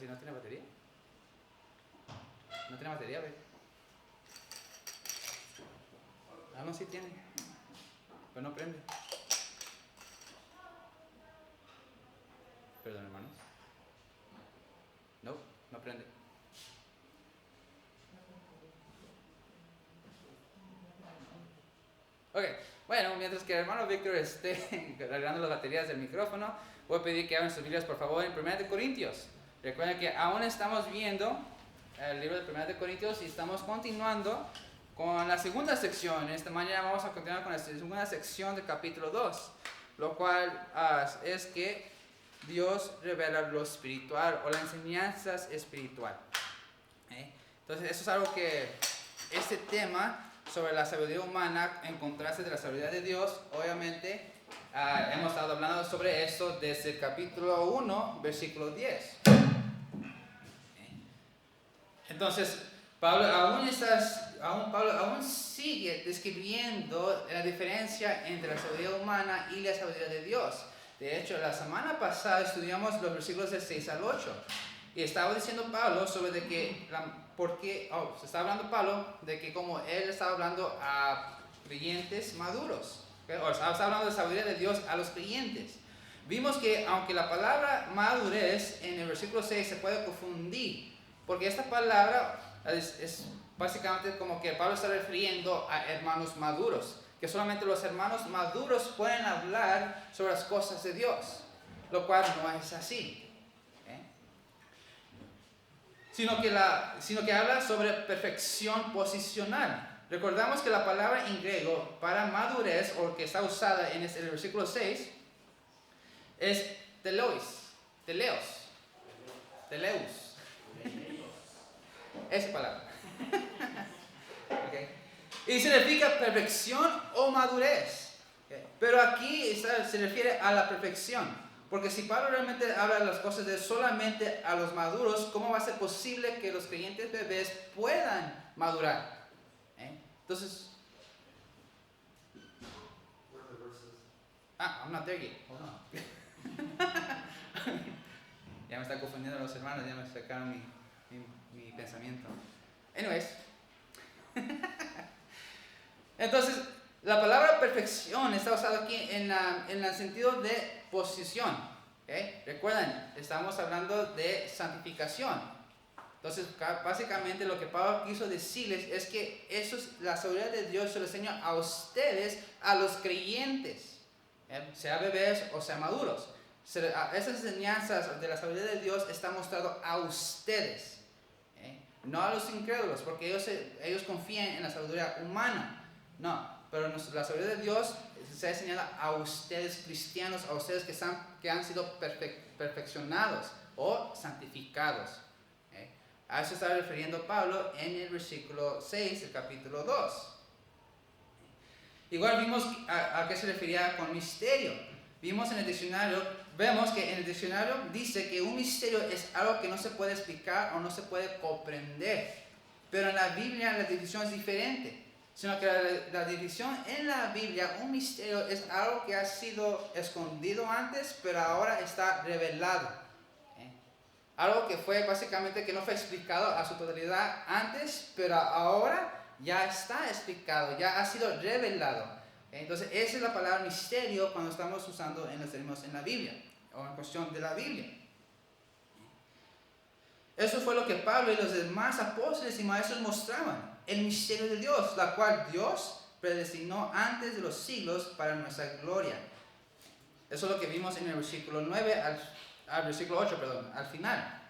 si no tiene batería. No tiene batería, ¿ve? Ah, no, sí tiene. Pero no prende. Perdón, hermanos. No, no prende. Ok, bueno, mientras que el hermano Víctor esté cargando las baterías del micrófono, voy a pedir que abran sus Biblias, por favor, en 1 Corintios. Recuerden que aún estamos viendo el libro de 1 Corintios y estamos continuando con la segunda sección. Esta mañana vamos a continuar con la segunda sección del capítulo 2, lo cual es que Dios revela lo espiritual o las enseñanzas espiritual. Entonces, eso es algo que este tema sobre la sabiduría humana en contraste de la sabiduría de Dios, obviamente hemos estado hablando sobre eso desde el capítulo 1, versículo 10. Entonces, Pablo aún sigue describiendo la diferencia entre la sabiduría humana y la sabiduría de Dios. De hecho, la semana pasada estudiamos los versículos del 6 al 8. Y estaba diciendo Pablo sobre de que, se estaba hablando Pablo de que como él estaba hablando a creyentes maduros, ¿okay? O estaba hablando de la sabiduría de Dios a los creyentes. Vimos que aunque la palabra madurez en el versículo 6 se puede confundir, porque esta palabra es básicamente como que Pablo está refiriendo a hermanos maduros, que solamente los hermanos maduros pueden hablar sobre las cosas de Dios, lo cual no es así. Sino que habla sobre perfección posicional. Recordamos que la palabra en griego para madurez, o que está usada en el versículo 6, es teleos. Esa palabra. Okay. Y significa perfección o madurez. Okay. Pero aquí se refiere a la perfección. Porque si Pablo realmente habla de las cosas de solamente a los maduros, ¿cómo va a ser posible que los creyentes bebés puedan madurar? Entonces, I'm not there yet. Hold on. Ya me está confundiendo los hermanos, ya me sacaron mi pensamiento. Anyways. Entonces, la palabra perfección está usada aquí en el sentido de posición. ¿Okay? Recuerden, estamos hablando de santificación. Entonces, básicamente lo que Pablo quiso decirles es que la sabiduría de Dios se lo enseña a ustedes, a los creyentes, sea bebés o sea maduros. Esas enseñanzas de la sabiduría de Dios están mostradas a ustedes, no a los incrédulos, porque ellos confían en la sabiduría humana. No, pero la sabiduría de Dios se señala a ustedes cristianos, a ustedes que han sido perfeccionados o santificados. A eso está refiriendo Pablo en el versículo 6 del capítulo 2. Igual vimos a qué se refería con misterio. Vemos que en el diccionario dice que un misterio es algo que no se puede explicar o no se puede comprender. Pero en la Biblia la definición es diferente. Sino que la definición en la Biblia, un misterio es algo que ha sido escondido antes, pero ahora está revelado. Algo que fue básicamente que no fue explicado a su totalidad antes, pero ahora ya está explicado, ya ha sido revelado. Entonces, esa es la palabra misterio cuando estamos usando en los términos en la Biblia, o en cuestión de la Biblia. Eso fue lo que Pablo y los demás apóstoles y maestros mostraban, el misterio de Dios, la cual Dios predestinó antes de los siglos para nuestra gloria. Eso es lo que vimos en el versículo 9 al versículo 8, al final.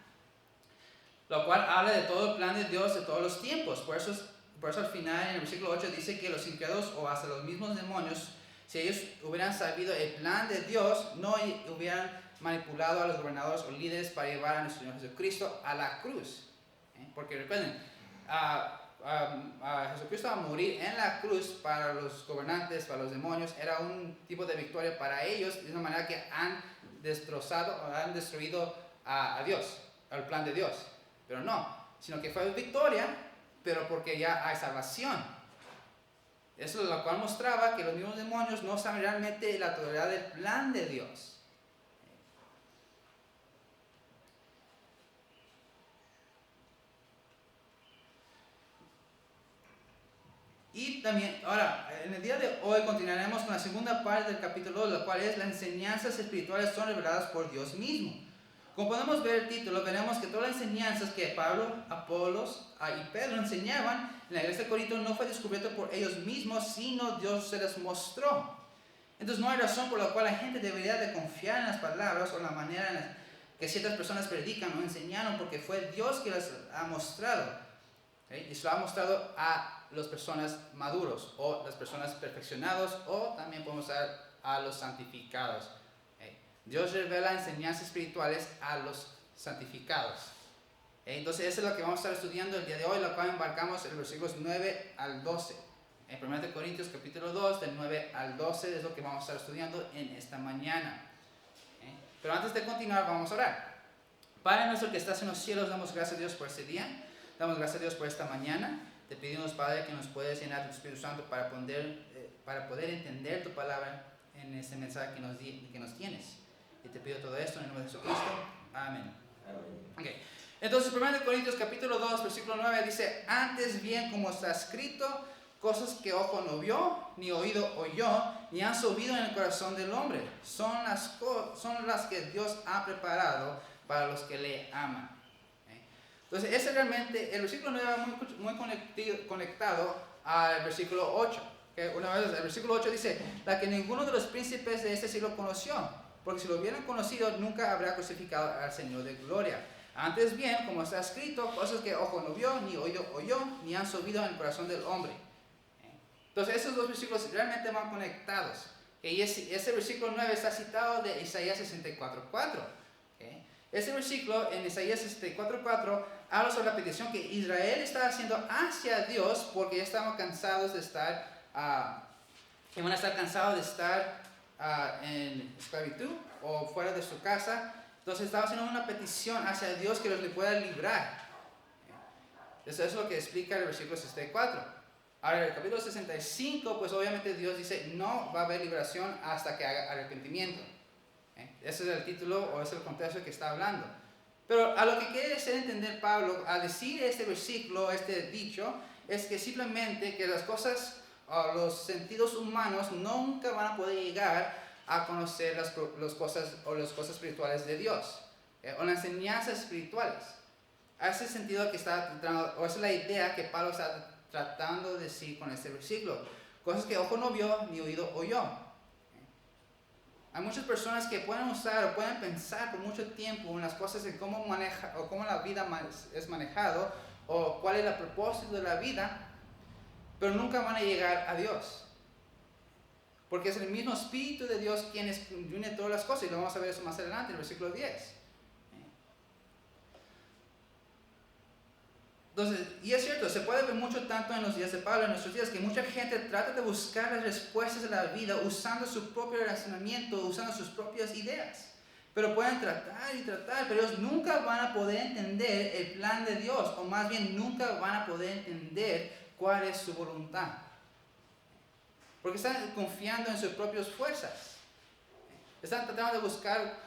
Lo cual habla de todo el plan de Dios de todos los tiempos. Por eso al final en el versículo 8 dice que los incrédulos o hasta los mismos demonios, si ellos hubieran sabido el plan de Dios, no hubieran manipulado a los gobernadores o líderes para llevar a nuestro Señor Jesucristo a la cruz. Porque recuerden, Jesucristo a morir en la cruz para los gobernantes, para los demonios, era un tipo de victoria para ellos, de una manera que han destruido a Dios, al plan de Dios. Pero no, sino que fue victoria, pero porque ya hay salvación. Eso es lo cual mostraba que los mismos demonios no saben realmente la totalidad del plan de Dios. Y también, ahora, en el día de hoy continuaremos con la segunda parte del capítulo 2, la cual es las enseñanzas espirituales son reveladas por Dios mismo. Como podemos ver el título, veremos que todas las enseñanzas que Pablo, Apolos y Pedro enseñaban en la iglesia de Corinto no fue descubierto por ellos mismos, sino Dios se les mostró. Entonces no hay razón por la cual la gente debería de confiar en las palabras o la manera en la que ciertas personas predican o enseñaron, porque fue Dios que las ha mostrado. ¿Okay? Y se lo ha mostrado a las personas maduros o las personas perfeccionados, o también podemos usar a los santificados. ¿Okay? Dios revela enseñanzas espirituales a los santificados. ¿Okay? Entonces eso es lo que vamos a estar estudiando el día de hoy, lo cual embarcamos en los versículos 9 al 12. En 1 Corintios capítulo 2, del 9 al 12 es lo que vamos a estar estudiando en esta mañana. ¿Okay? Pero antes de continuar vamos a orar. Padre nuestro que estás en los cielos, damos gracias a Dios por este día, damos gracias a Dios por esta mañana. Te pedimos, Padre, que nos puedas llenar de tu Espíritu Santo para poder entender tu palabra en este mensaje que nos tienes. Y te pido todo esto en el nombre de Jesucristo. Amén. Okay. Entonces, 1 Corintios capítulo 2, versículo 9 dice: antes bien, como está escrito, cosas que ojo no vio, ni oído oyó, ni han subido en el corazón del hombre, son las que Dios ha preparado para los que le aman. Entonces, ese realmente, el versículo 9 va muy conectado al versículo 8. ¿Okay? Una vez, el versículo 8 dice: la que ninguno de los príncipes de este siglo conoció, porque si lo hubieran conocido, nunca habría crucificado al Señor de gloria. Antes bien, como está escrito, cosas que ojo no vio, ni oído oyó, ni han subido en el corazón del hombre. Entonces, esos dos versículos realmente van conectados. Y ese versículo 9 está citado de Isaías 64:4. Ese versículo en Isaías 64:4 habla sobre la petición que Israel estaba haciendo hacia Dios, porque ya estaban cansados de estar, que van a estar cansados de estar en esclavitud o fuera de su casa. Entonces estaba haciendo una petición hacia Dios que los le pueda librar. Eso es lo que explica el versículo 64. Ahora, en el capítulo 65, pues obviamente Dios dice: no va a haber liberación hasta que haga arrepentimiento. Ese es el título o ese es el contexto que está hablando. Pero a lo que quiere hacer entender Pablo al decir este versículo, este dicho, es que simplemente que las cosas, los sentidos humanos nunca van a poder llegar a conocer las cosas espirituales de Dios, o las enseñanzas espirituales. A ese sentido que está tratando, o esa es la idea que Pablo está tratando de decir con este versículo. Cosas que ojo no vio, ni oído oyó. Hay muchas personas que pueden usar o pueden pensar por mucho tiempo en las cosas de cómo maneja o cómo la vida es manejado o cuál es el propósito de la vida, pero nunca van a llegar a Dios. Porque es el mismo Espíritu de Dios quien une todas las cosas, y lo vamos a ver eso más adelante, en el versículo 10. Entonces, y es cierto, se puede ver mucho tanto en los días de Pablo, en nuestros días, que mucha gente trata de buscar las respuestas de la vida usando su propio razonamiento, usando sus propias ideas. Pero pueden tratar y tratar, pero ellos nunca van a poder entender el plan de Dios, o más bien nunca van a poder entender cuál es su voluntad. Porque están confiando en sus propias fuerzas. Están tratando de buscar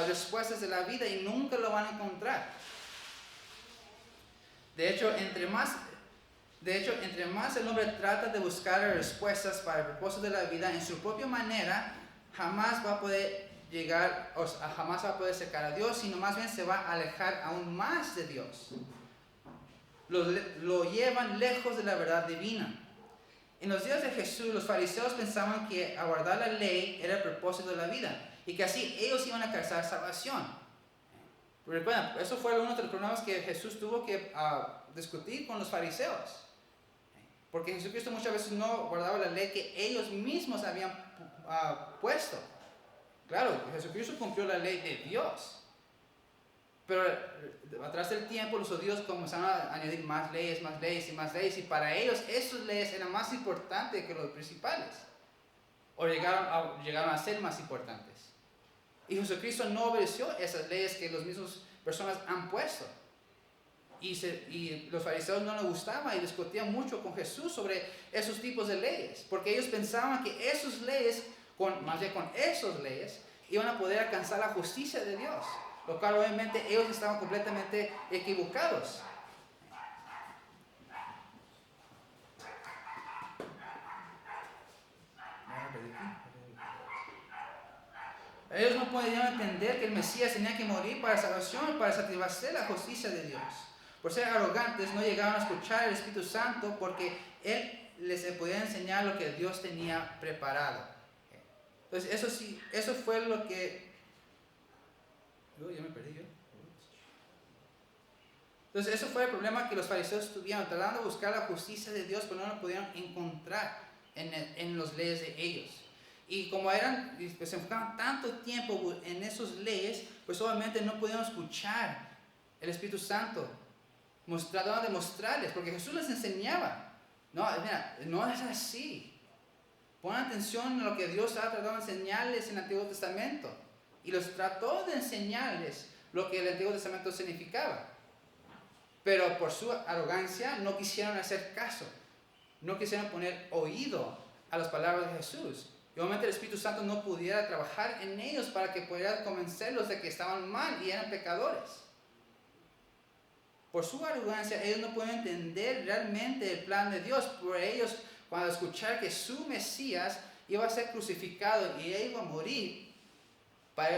respuestas de la vida y nunca lo van a encontrar. De hecho, entre más el hombre trata de buscar respuestas para el propósito de la vida en su propia manera, jamás va a poder llegar, o sea, jamás va a poder acercar a Dios, sino más bien se va a alejar aún más de Dios. Lo llevan lejos de la verdad divina. En los días de Jesús, los fariseos pensaban que aguardar la ley era el propósito de la vida y que así ellos iban a alcanzar salvación. Recuerden, eso fue uno de los problemas que Jesús tuvo que discutir con los fariseos. Porque Jesucristo muchas veces no guardaba la ley que ellos mismos habían puesto. Claro, Jesucristo cumplió la ley de Dios. Pero atrás del tiempo los judíos comenzaron a añadir más leyes y más leyes. Y para ellos esas leyes eran más importantes que los principales. O llegaron a ser más importantes. Y Jesucristo no obedeció esas leyes que las mismas personas han puesto. Y los fariseos no les gustaba y discutían mucho con Jesús sobre esos tipos de leyes. Porque ellos pensaban que esas leyes, más bien con esas leyes, iban a poder alcanzar la justicia de Dios. Lo cual obviamente ellos estaban completamente equivocados. Ellos no podían entender que el Mesías tenía que morir para salvación, para satisfacer la justicia de Dios. Por ser arrogantes, no llegaron a escuchar al Espíritu Santo porque Él les podía enseñar lo que Dios tenía preparado. Entonces, eso fue lo que... ya me perdí yo. Entonces, eso fue el problema que los fariseos tuvieron, tratando de buscar la justicia de Dios, pero no la pudieron encontrar en las leyes de ellos. Y como pues, se enfocaban tanto tiempo en esas leyes, pues obviamente no pudieron escuchar el Espíritu Santo. Trataban de mostrarles, porque Jesús les enseñaba. No, mira, no es así. Pon atención a lo que Dios ha tratado de enseñarles en el Antiguo Testamento. Y los trató de enseñarles lo que el Antiguo Testamento significaba. Pero por su arrogancia no quisieron hacer caso. No quisieron poner oído a las palabras de Jesús. Y obviamente el Espíritu Santo no pudiera trabajar en ellos para que pudiera convencerlos de que estaban mal y eran pecadores. Por su arrogancia, ellos no pueden entender realmente el plan de Dios. Por ellos, cuando escuchar que su Mesías iba a ser crucificado y él iba a morir,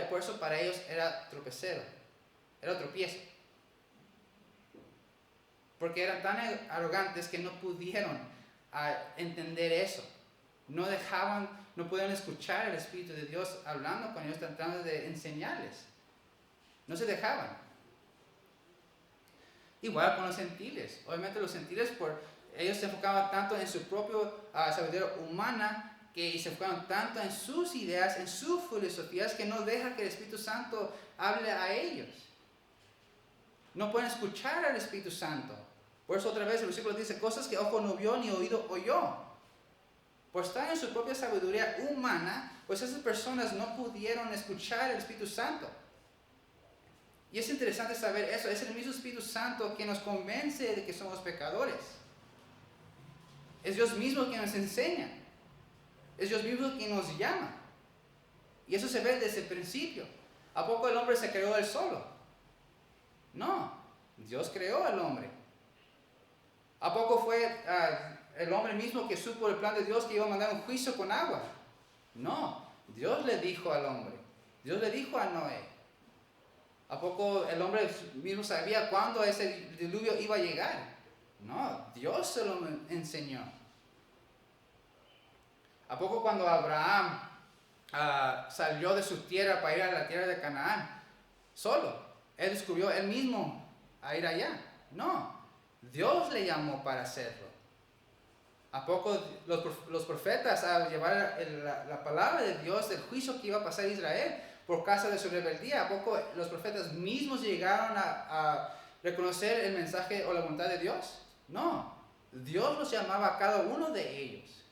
por eso para ellos era tropiezo. Porque eran tan arrogantes que no pudieron entender eso. No pudieron escuchar el Espíritu de Dios hablando con ellos, tratando de enseñarles. No se dejaban. Igual con los gentiles. Obviamente los gentiles, ellos se enfocaban tanto en su propia sabiduría humana, que se enfocaban tanto en sus ideas, en sus filosofías, que no deja que el Espíritu Santo hable a ellos. No pueden escuchar al Espíritu Santo. Por eso otra vez el versículo dice, cosas que ojo no vio ni oído oyó. Por estar en su propia sabiduría humana, pues esas personas no pudieron escuchar al Espíritu Santo. Y es interesante saber eso. Es el mismo Espíritu Santo que nos convence de que somos pecadores. Es Dios mismo quien nos enseña. Es Dios mismo quien nos llama. Y eso se ve desde el principio. ¿A poco el hombre se creó él solo? No. Dios creó al hombre. ¿A poco fue el hombre mismo que supo el plan de Dios que iba a mandar un juicio con agua? No. Dios le dijo al hombre. Dios le dijo a Noé. ¿A poco el hombre mismo sabía cuándo ese diluvio iba a llegar? No, Dios se lo enseñó. ¿A poco cuando Abraham salió de su tierra para ir a la tierra de Canaán, solo, él descubrió él mismo a ir allá? No, Dios le llamó para hacerlo. ¿A poco los profetas al llevar la palabra de Dios, el juicio que iba a pasar a Israel por causa de su rebeldía, ¿a poco los profetas mismos llegaron a reconocer el mensaje o la voluntad de Dios? No, Dios los llamaba a cada uno de ellos.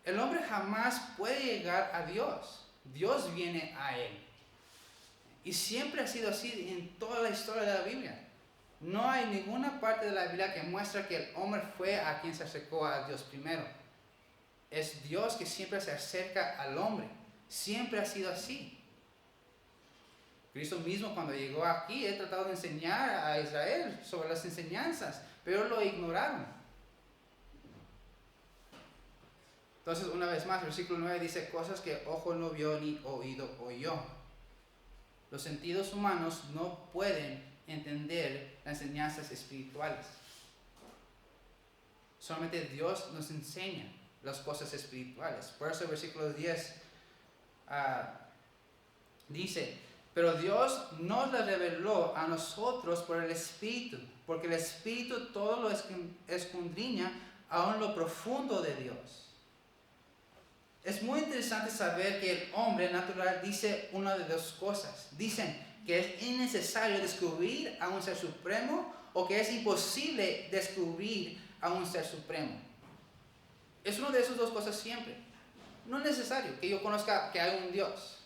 El hombre jamás puede llegar a Dios. Dios viene a él. Y siempre ha sido así en toda la historia de la Biblia. No hay ninguna parte de la Biblia que muestra que el hombre fue a quien se acercó a Dios primero. Es Dios que siempre se acerca al hombre. Siempre ha sido así. Cristo mismo cuando llegó aquí, Él tratado de enseñar a Israel sobre las enseñanzas, pero lo ignoraron. Entonces, una vez más, el versículo 9 dice, cosas que ojo no vio ni oído oyó. Los sentidos humanos no pueden entender las enseñanzas espirituales. Solamente Dios nos enseña las cosas espirituales. Por eso el versículo 10 dice, pero Dios nos la reveló a nosotros por el Espíritu, porque el Espíritu todo lo escudriña aún lo profundo de Dios. Es muy interesante saber que el hombre natural dice una de dos cosas. Dicen que es innecesario descubrir a un ser supremo o que es imposible descubrir a un ser supremo. Es una de esas dos cosas siempre. No es necesario que yo conozca que hay un Dios.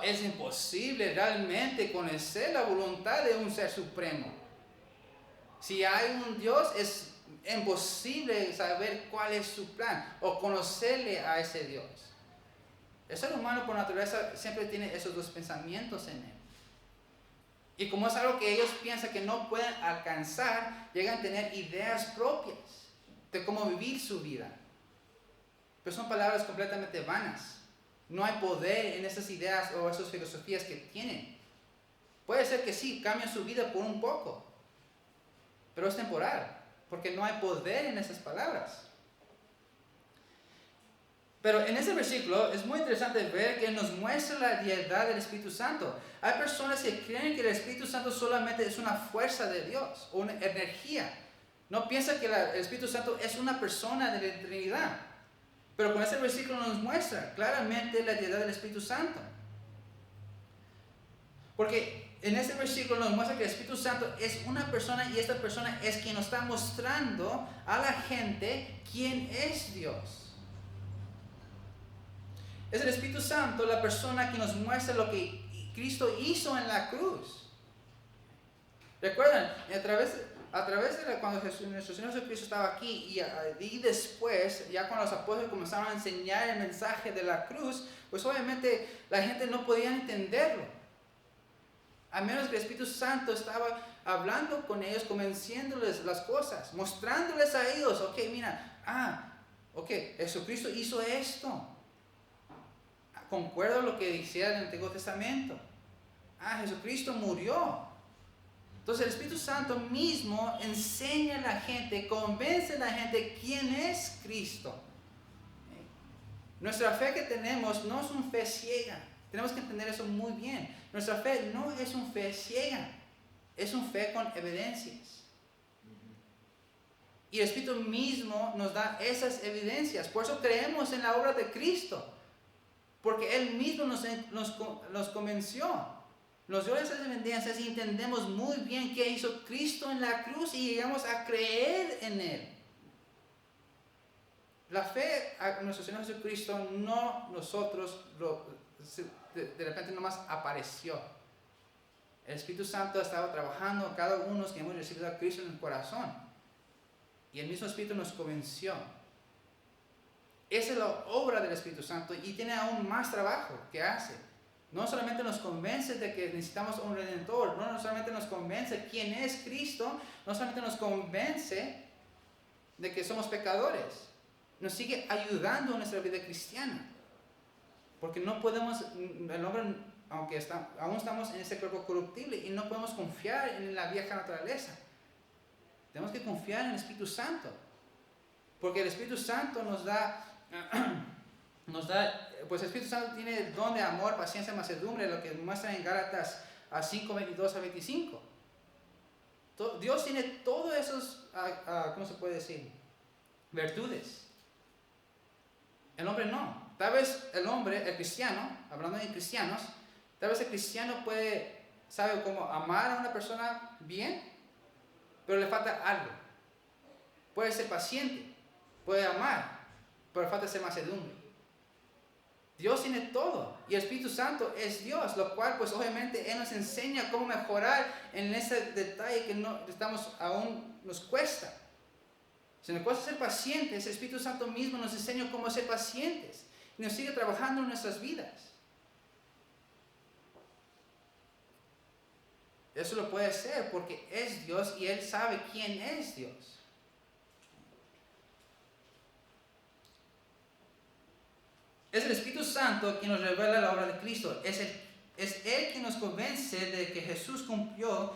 Es imposible realmente conocer la voluntad de un ser supremo. Si hay un Dios, es imposible saber cuál es su plan o conocerle a ese Dios. El ser humano por naturaleza siempre tiene esos dos pensamientos en él. Y como es algo que ellos piensan que no pueden alcanzar, llegan a tener ideas propias de cómo vivir su vida. Pero son palabras completamente vanas. No hay poder en esas ideas o esas filosofías que tienen. Puede ser que sí, cambien su vida por un poco, pero es temporal, porque no hay poder en esas palabras. Pero en ese versículo es muy interesante ver que nos muestra la deidad del Espíritu Santo. Hay personas que creen que el Espíritu Santo solamente es una fuerza de Dios o una energía. No piensan que el Espíritu Santo es una persona de la Trinidad. Pero con ese versículo nos muestra claramente la deidad del Espíritu Santo. Porque en ese versículo nos muestra que el Espíritu Santo es una persona y esta persona es quien nos está mostrando a la gente quién es Dios. Es el Espíritu Santo la persona que nos muestra lo que Cristo hizo en la cruz. ¿Recuerdan? A través de cuando nuestro Señor Jesucristo estaba aquí y después, ya cuando los apóstoles comenzaron a enseñar el mensaje de la cruz, pues obviamente la gente no podía entenderlo. A menos que el Espíritu Santo estaba hablando con ellos, convenciéndoles las cosas, mostrándoles a ellos, ok, mira, Jesucristo hizo esto. Concuerdo lo que decía el Antiguo Testamento. Jesucristo murió. Entonces el Espíritu Santo mismo enseña a la gente, convence a la gente quién es Cristo. Nuestra fe que tenemos no es una fe ciega. Tenemos que entender eso muy bien. Nuestra fe no es una fe ciega, es una fe con evidencias. Y el Espíritu mismo nos da esas evidencias. Por eso creemos en la obra de Cristo. Porque Él mismo nos convenció, nos dio esas evidencias y entendemos muy bien qué hizo Cristo en la cruz y llegamos a creer en Él. La fe a nuestro Señor Jesucristo no nosotros de repente nomás apareció. El Espíritu Santo ha estado trabajando en cada uno que hemos recibido a Cristo en el corazón. Y el mismo Espíritu nos convenció. Esa es la obra del Espíritu Santo y tiene aún más trabajo que hace. No solamente nos convence de que necesitamos un Redentor, no solamente nos convence quién es Cristo, no solamente nos convence de que somos pecadores, nos sigue ayudando en nuestra vida cristiana. Porque no podemos, el hombre, aunque aún estamos en ese cuerpo corruptible y no podemos confiar en la vieja naturaleza. Tenemos que confiar en el Espíritu Santo. Porque el Espíritu Santo nos da, pues el Espíritu Santo tiene el don de amor, paciencia, mansedumbre, lo que muestra en Gálatas 5, 22 a 25. Dios tiene todos esos, ¿cómo se puede decir? Virtudes. El hombre no. Tal vez el cristiano, hablando de cristianos, tal vez el cristiano sabe cómo amar a una persona bien, pero le falta algo. Puede ser paciente, puede amar, pero le falta ser mansedumbre. Dios tiene todo y el Espíritu Santo es Dios, lo cual pues obviamente Él nos enseña cómo mejorar en ese detalle que aún nos cuesta. Si nos cuesta ser pacientes, el Espíritu Santo mismo nos enseña cómo ser pacientes y nos sigue trabajando en nuestras vidas. Eso lo puede hacer porque es Dios y Él sabe quién es Dios. Es el Espíritu Santo quien nos revela la obra de Cristo. Es Él quien nos convence de que Jesús cumplió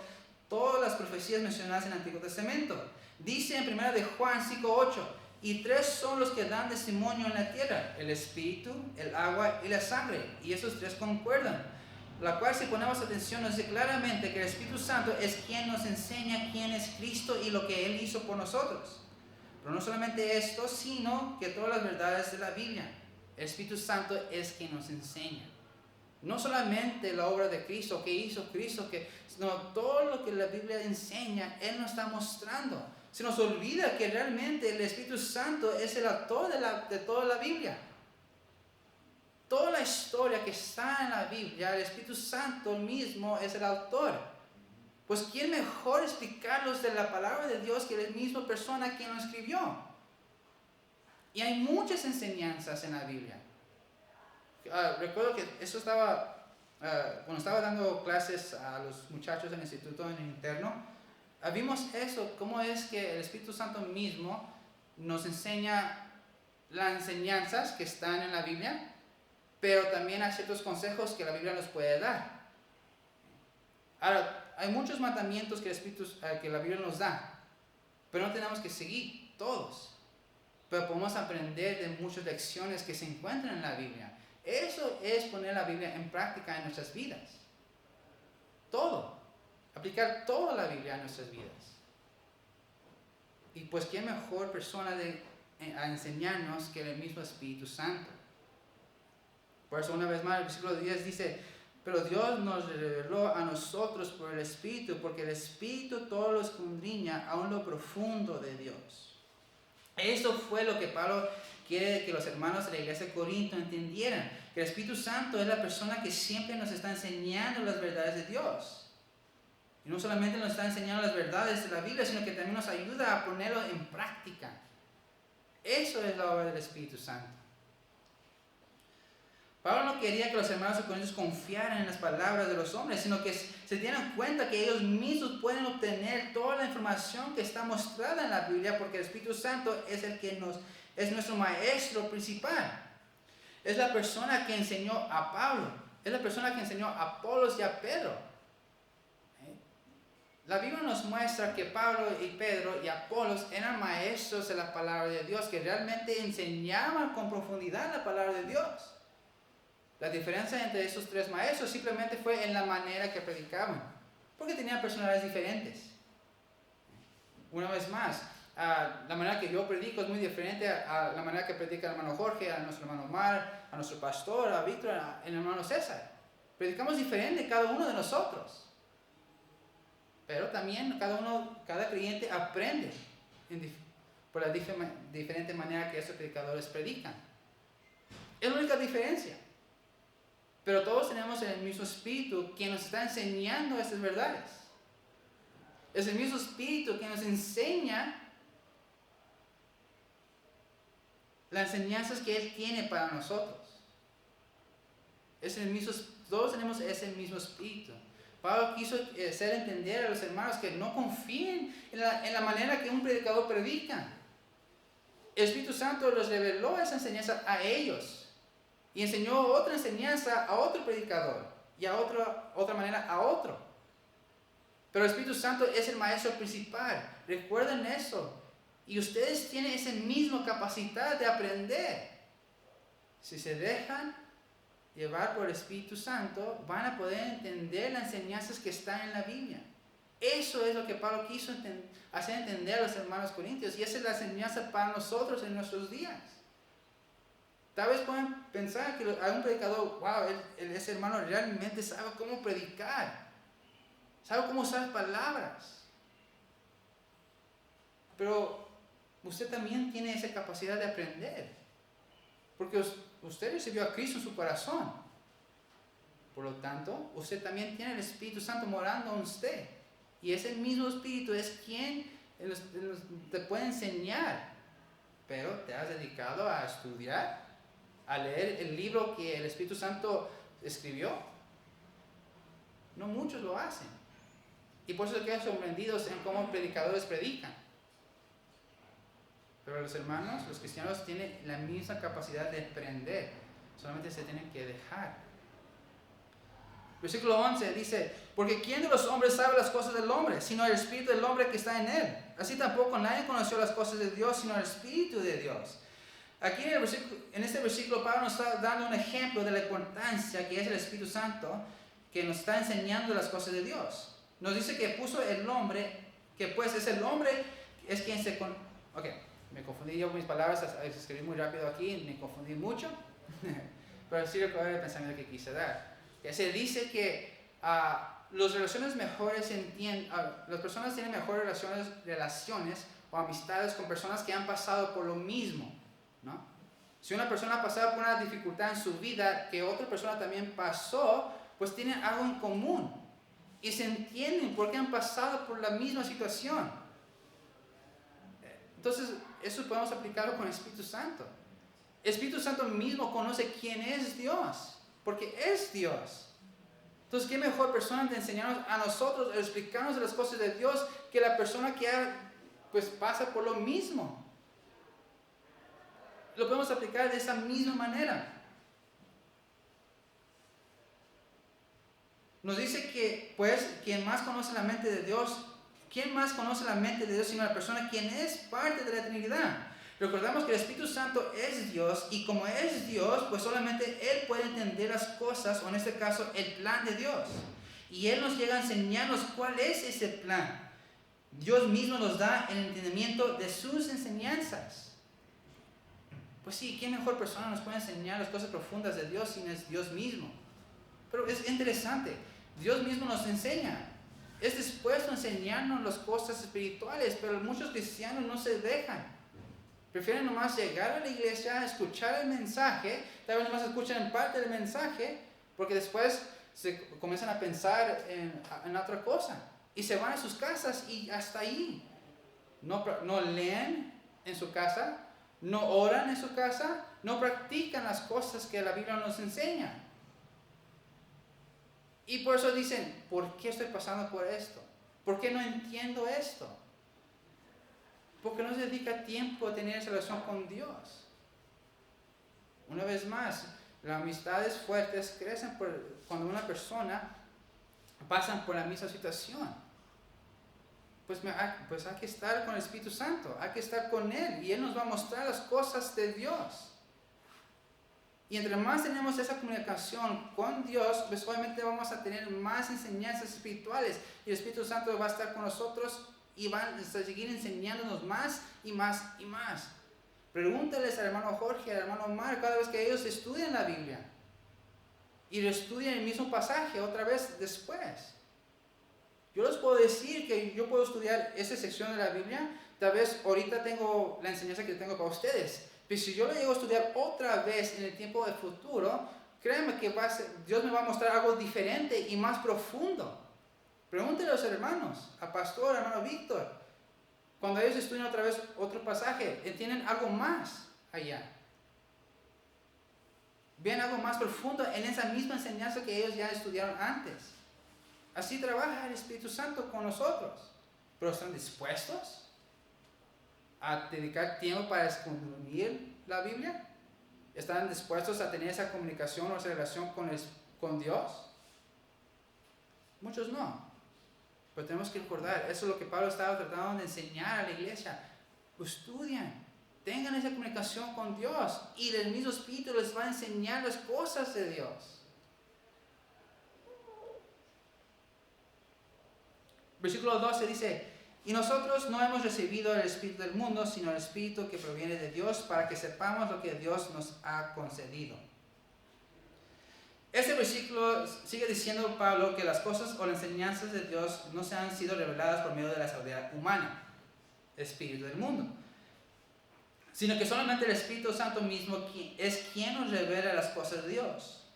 todas las profecías mencionadas en el Antiguo Testamento. Dice en 1 de Juan 5:8, y tres son los que dan testimonio en la tierra, el Espíritu, el agua y la sangre, y esos tres concuerdan. La cual, si ponemos atención, nos dice claramente que el Espíritu Santo es quien nos enseña quién es Cristo y lo que Él hizo por nosotros. Pero no solamente esto, sino que todas las verdades de la Biblia. El Espíritu Santo es quien nos enseña. No solamente la obra de Cristo, que hizo Cristo, sino todo lo que la Biblia enseña, Él nos está mostrando. Se nos olvida que realmente el Espíritu Santo es el autor de toda la Biblia. Toda la historia que está en la Biblia, el Espíritu Santo mismo es el autor. Pues ¿quién mejor explicarlos de la palabra de Dios que la misma persona quien lo escribió? Y hay muchas enseñanzas en la Biblia. Recuerdo que eso cuando estaba dando clases a los muchachos del instituto en el interno, vimos eso, cómo es que el Espíritu Santo mismo nos enseña las enseñanzas que están en la Biblia, pero también hay ciertos consejos que la Biblia nos puede dar. Ahora, hay muchos mandamientos que la Biblia nos da, pero no tenemos que seguir todos. Pero podemos aprender de muchas lecciones que se encuentran en la Biblia. Eso es poner la Biblia en práctica en nuestras vidas. Todo. Aplicar toda la Biblia en nuestras vidas. Y pues, ¿qué mejor persona a enseñarnos que el mismo Espíritu Santo? Por eso, una vez más, el versículo 10 dice: pero Dios nos reveló a nosotros por el Espíritu, porque el Espíritu todo lo escudriña aún lo profundo de Dios. Eso fue lo que Pablo quiere que los hermanos de la iglesia de Corinto entendieran. Que el Espíritu Santo es la persona que siempre nos está enseñando las verdades de Dios. Y no solamente nos está enseñando las verdades de la Biblia, sino que también nos ayuda a ponerlo en práctica. Eso es la obra del Espíritu Santo. Pablo no quería que los hermanos de Corintios confiaran en las palabras de los hombres, sino que se dieran cuenta que ellos mismos pueden obtener toda la información que está mostrada en la Biblia, porque el Espíritu Santo es es nuestro maestro principal. Es la persona que enseñó a Pablo, es la persona que enseñó a Apolos y a Pedro. La Biblia nos muestra que Pablo y Pedro y Apolos eran maestros de la palabra de Dios, que realmente enseñaban con profundidad la palabra de Dios. La diferencia entre esos tres maestros simplemente fue en la manera que predicaban, porque tenían personalidades diferentes. Una vez más, la manera que yo predico es muy diferente a la manera que predica el hermano Jorge, a nuestro hermano Omar, a nuestro pastor, a Víctor, al hermano César. Predicamos diferente cada uno de nosotros. Pero también cada creyente aprende por la diferente manera que esos predicadores predican. Es la única diferencia. Pero todos tenemos el mismo Espíritu que nos está enseñando estas verdades. Es el mismo Espíritu que nos enseña las enseñanzas que Él tiene para nosotros. Todos tenemos ese mismo Espíritu. Pablo quiso hacer entender a los hermanos que no confíen en la manera que un predicador predica. El Espíritu Santo les reveló esa enseñanza a ellos. Y enseñó otra enseñanza a otro predicador. Y a otra manera a otro. Pero el Espíritu Santo es el maestro principal. Recuerden eso. Y ustedes tienen esa misma capacidad de aprender. Si se dejan llevar por el Espíritu Santo, van a poder entender las enseñanzas que están en la Biblia. Eso es lo que Pablo quiso hacer entender a los hermanos corintios. Y esa es la enseñanza para nosotros en nuestros días. Tal vez pueden pensar que hay un predicador, wow, ese hermano realmente sabe cómo predicar, sabe cómo usar palabras. Pero usted también tiene esa capacidad de aprender, porque usted recibió a Cristo en su corazón. Por lo tanto, usted también tiene el Espíritu Santo morando en usted. Y ese mismo Espíritu es quien te puede enseñar. Pero te has dedicado a estudiar, a leer el libro que el Espíritu Santo escribió. No muchos lo hacen. Y por eso quedan sorprendidos en cómo predicadores predican. Pero los hermanos, los cristianos, tienen la misma capacidad de aprender. Solamente se tienen que dejar. Versículo 11 dice: porque ¿quién de los hombres sabe las cosas del hombre, sino el Espíritu del hombre que está en él? Así tampoco nadie conoció las cosas de Dios, sino el Espíritu de Dios. Aquí en este versículo Pablo nos está dando un ejemplo de la importancia que es el Espíritu Santo, que nos está enseñando las cosas de Dios. Nos dice que puso el hombre, que pues es el hombre, es quien se... Ok, me confundí yo con mis palabras, escribí muy rápido aquí, me confundí mucho, pero sí recuerdo el pensamiento que quise dar. Que se dice que las personas tienen mejores relaciones o amistades con personas que han pasado por lo mismo, ¿no? Si una persona ha pasado por una dificultad en su vida que otra persona también pasó, pues tienen algo en común y se entienden porque han pasado por la misma situación. Entonces, eso podemos aplicarlo con el Espíritu Santo. El Espíritu Santo mismo conoce quién es Dios, porque es Dios. Entonces, ¿qué mejor persona de enseñarnos a nosotros, a explicarnos las cosas de Dios, que la persona que pasa por lo mismo? Lo podemos aplicar de esa misma manera. Nos dice que, pues, quien más conoce la mente de Dios, ¿quién más conoce la mente de Dios sino la persona quien es parte de la Trinidad? Recordamos que el Espíritu Santo es Dios y como es Dios, pues solamente Él puede entender las cosas, o en este caso, el plan de Dios. Y Él nos llega a enseñarnos cuál es ese plan. Dios mismo nos da el entendimiento de sus enseñanzas. Pues sí, ¿qué mejor persona nos puede enseñar las cosas profundas de Dios si no es Dios mismo? Pero es interesante, Dios mismo nos enseña. Es dispuesto a enseñarnos las cosas espirituales, pero muchos cristianos no se dejan. Prefieren nomás llegar a la iglesia, escuchar el mensaje, tal vez nomás escuchan en parte del mensaje, porque después se comienzan a pensar en otra cosa. Y se van a sus casas y hasta ahí. No leen en su casa, no oran en su casa, no practican las cosas que la Biblia nos enseña. Y por eso dicen, ¿por qué estoy pasando por esto? ¿Por qué no entiendo esto? Porque no se dedica tiempo a tener esa relación con Dios. Una vez más, las amistades fuertes crecen cuando una persona pasa por la misma situación. Pues hay que estar con el Espíritu Santo, hay que estar con Él y Él nos va a mostrar las cosas de Dios. Y entre más tenemos esa comunicación con Dios, pues obviamente vamos a tener más enseñanzas espirituales y el Espíritu Santo va a estar con nosotros y van a seguir enseñándonos más y más y más. Pregúntales al hermano Jorge, al hermano Omar, cada vez que ellos estudian la Biblia y lo estudian el mismo pasaje otra vez después. Yo les puedo decir que yo puedo estudiar esa sección de la Biblia, tal vez ahorita tengo la enseñanza que tengo para ustedes, pero si yo lo llego a estudiar otra vez en el tiempo del futuro, créanme que Dios me va a mostrar algo diferente y más profundo. Pregúntenle a los hermanos, al pastor, al hermano Víctor, cuando ellos estudian otra vez otro pasaje, entienden algo más allá. Ven algo más profundo en esa misma enseñanza que ellos ya estudiaron antes. Así trabaja el Espíritu Santo con nosotros. Pero ¿están dispuestos a dedicar tiempo para escudriñar la Biblia? ¿Están dispuestos a tener esa comunicación o esa relación con Dios? Muchos no. Pero tenemos que recordar, eso es lo que Pablo estaba tratando de enseñar a la iglesia. Estudian, tengan esa comunicación con Dios y el mismo Espíritu les va a enseñar las cosas de Dios. Versículo 12 dice, y nosotros no hemos recibido el Espíritu del mundo, sino el Espíritu que proviene de Dios, para que sepamos lo que Dios nos ha concedido. Este versículo sigue diciendo Pablo que las cosas o las enseñanzas de Dios no se han sido reveladas por medio de la sabiduría humana, el Espíritu del mundo, sino que solamente el Espíritu Santo mismo es quien nos revela las cosas de Dios.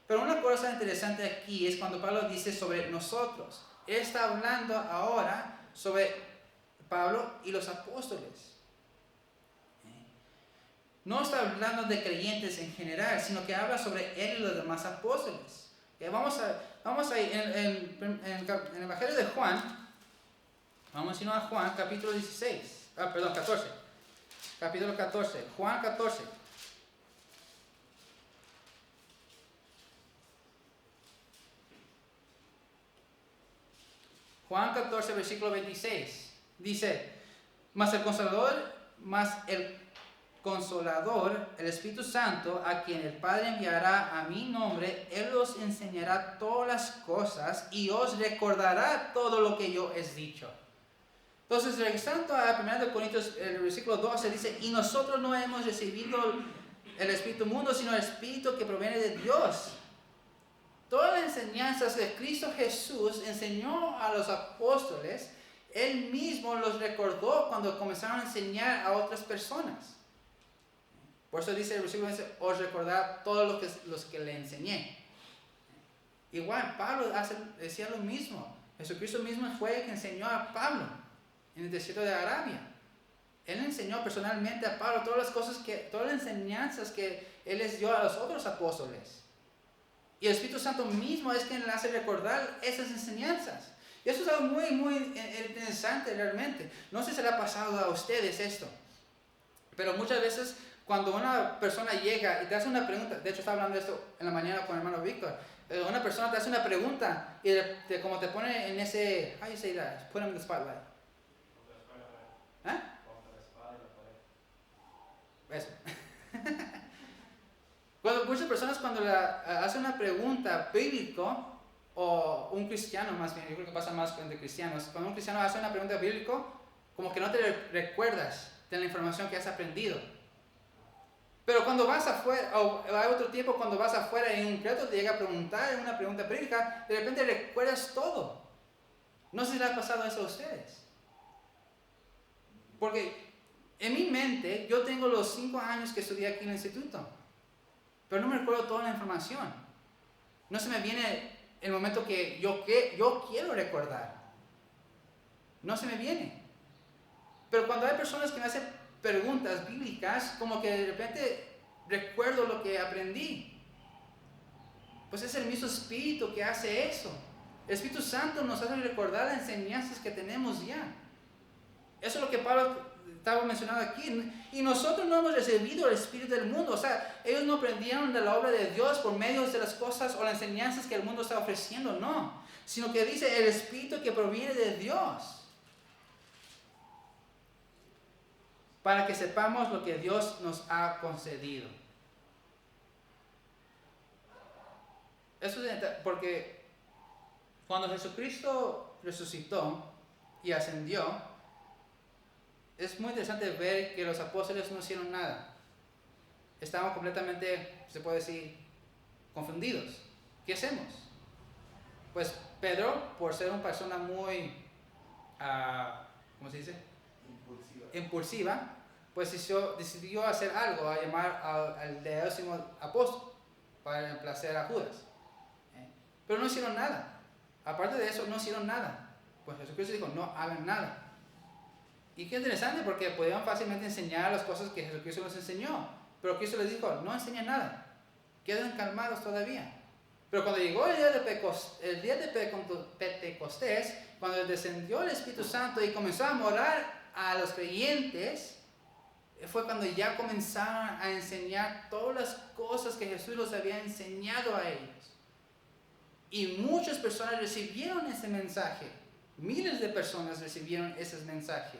Pero una cosa interesante aquí es cuando Pablo dice sobre nosotros. Él está hablando ahora sobre Pablo y los apóstoles. No está hablando de creyentes en general, sino que habla sobre él y los demás apóstoles. Vamos a ir en el Evangelio de Juan, vamos a ir a Juan capítulo 14. Capítulo 14, Juan 14. Juan 14, versículo 26, dice, mas el Consolador, el Espíritu Santo, a quien el Padre enviará a mi nombre, Él os enseñará todas las cosas y os recordará todo lo que yo he dicho. Entonces, regresando a 1 Corintios, el versículo 12, dice, y nosotros no hemos recibido el Espíritu mundo, sino el Espíritu que proviene de Dios. Todas las enseñanzas que Cristo Jesús enseñó a los apóstoles, Él mismo los recordó cuando comenzaron a enseñar a otras personas. Por eso dice el versículo, os recordar todos los que le enseñé. Igual, Pablo decía lo mismo. Jesucristo mismo fue el que enseñó a Pablo en el desierto de Arabia. Él enseñó personalmente a Pablo todas las enseñanzas que Él les dio a los otros apóstoles. Y el Espíritu Santo mismo es quien le hace recordar esas enseñanzas. Y eso es algo muy, muy interesante realmente. No sé si le ha pasado a ustedes esto, pero muchas veces cuando una persona llega y te hace una pregunta, de hecho estaba hablando de esto en la mañana con el hermano Víctor, Una persona te hace una pregunta y como te pone en ese, how you say that? Put him in the spotlight. ¿Eh? Eso. Muchas personas cuando hacen una pregunta bíblico, o un cristiano más bien, yo creo que pasa más entre cristianos, cuando un cristiano hace una pregunta bíblico, como que no te recuerdas de la información que has aprendido. Pero cuando vas afuera, o hay otro tiempo cuando vas afuera y un incrédulo te llega a preguntar una pregunta bíblica, de repente recuerdas todo. No sé si les ha pasado eso a ustedes. Porque en mi mente, yo tengo los 5 años que estudié aquí en el instituto, pero no me recuerdo toda la información. No se me viene el momento que yo quiero recordar. No se me viene. Pero cuando hay personas que me hacen preguntas bíblicas, como que de repente recuerdo lo que aprendí. Pues es el mismo Espíritu que hace eso. El Espíritu Santo nos hace recordar las enseñanzas que tenemos ya. Eso es lo que Pablo estaba mencionando aquí. Y nosotros no hemos recibido el Espíritu del mundo. O sea, ellos no aprendieron de la obra de Dios por medio de las cosas o las enseñanzas que el mundo está ofreciendo, no. Sino que dice el Espíritu que proviene de Dios. Para que sepamos lo que Dios nos ha concedido. Eso es porque cuando Jesucristo resucitó y ascendió, es muy interesante ver que los apóstoles no hicieron nada. Estaban completamente, se puede decir, confundidos. ¿Qué hacemos? Pues Pedro, por ser una persona muy, ¿cómo se dice? Impulsiva, pues decidió hacer algo, a llamar al 10º apóstol para reemplazar a Judas. Pero no hicieron nada. Aparte de eso, no hicieron nada. Pues Jesucristo dijo, no hagan nada. Y qué interesante, porque podían fácilmente enseñar las cosas que Jesucristo nos enseñó. Pero Cristo les dijo, no enseñen nada. Queden calmados todavía. Pero cuando llegó el día de Pentecostés, cuando descendió el Espíritu Santo y comenzó a morar a los creyentes, fue cuando ya comenzaron a enseñar todas las cosas que Jesús les había enseñado a ellos. Y muchas personas recibieron ese mensaje. Miles de personas recibieron ese mensaje.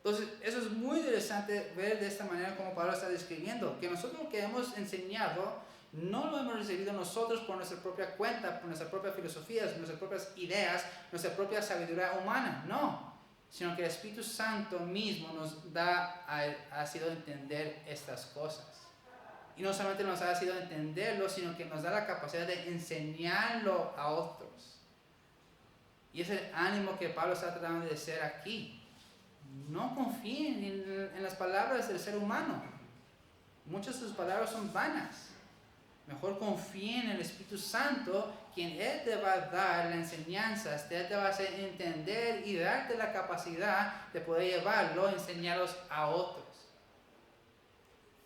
Entonces, eso es muy interesante ver de esta manera como Pablo está describiendo, que nosotros lo que hemos enseñado no lo hemos recibido nosotros por nuestra propia cuenta, por nuestras propias filosofías, nuestras propias ideas, nuestra propia sabiduría humana, no, sino que el Espíritu Santo mismo nos ha sido entender estas cosas. Y no solamente nos ha sido entenderlo, sino que nos da la capacidad de enseñarlo a otros. Y es el ánimo que Pablo está tratando de hacer aquí. No confíen en las palabras del ser humano. Muchas de sus palabras son vanas. Mejor confíen en el Espíritu Santo, quien Él te va a dar las enseñanzas, Él te va a hacer entender y darte la capacidad de poder llevarlo, enseñarlos a otros.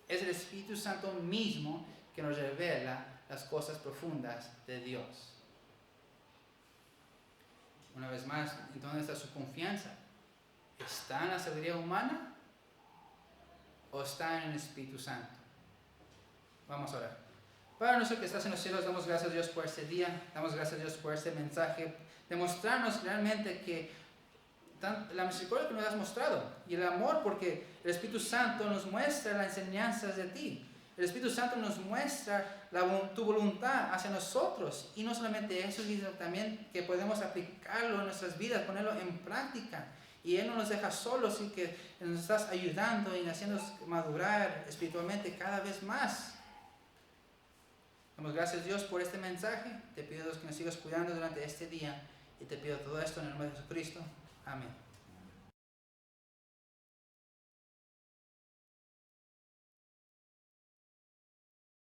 Es el Espíritu Santo mismo que nos revela las cosas profundas de Dios. Una vez más, ¿en dónde está su confianza? ¿Está en la sabiduría humana o está en el Espíritu Santo? Vamos a orar. Padre nuestro que estás en los cielos, damos gracias a Dios por este día, damos gracias a Dios por este mensaje, demostrarnos realmente que la misericordia que nos has mostrado y el amor, porque el Espíritu Santo nos muestra las enseñanzas de ti. El Espíritu Santo nos muestra tu voluntad hacia nosotros, y no solamente eso, sino también que podemos aplicarlo en nuestras vidas, ponerlo en práctica. Y Él no nos deja solos, sino que nos estás ayudando y haciéndonos madurar espiritualmente cada vez más. Damos gracias, Dios, por este mensaje. Te pido, Dios, que nos sigas cuidando durante este día, y te pido todo esto en el nombre de Jesucristo. Amén.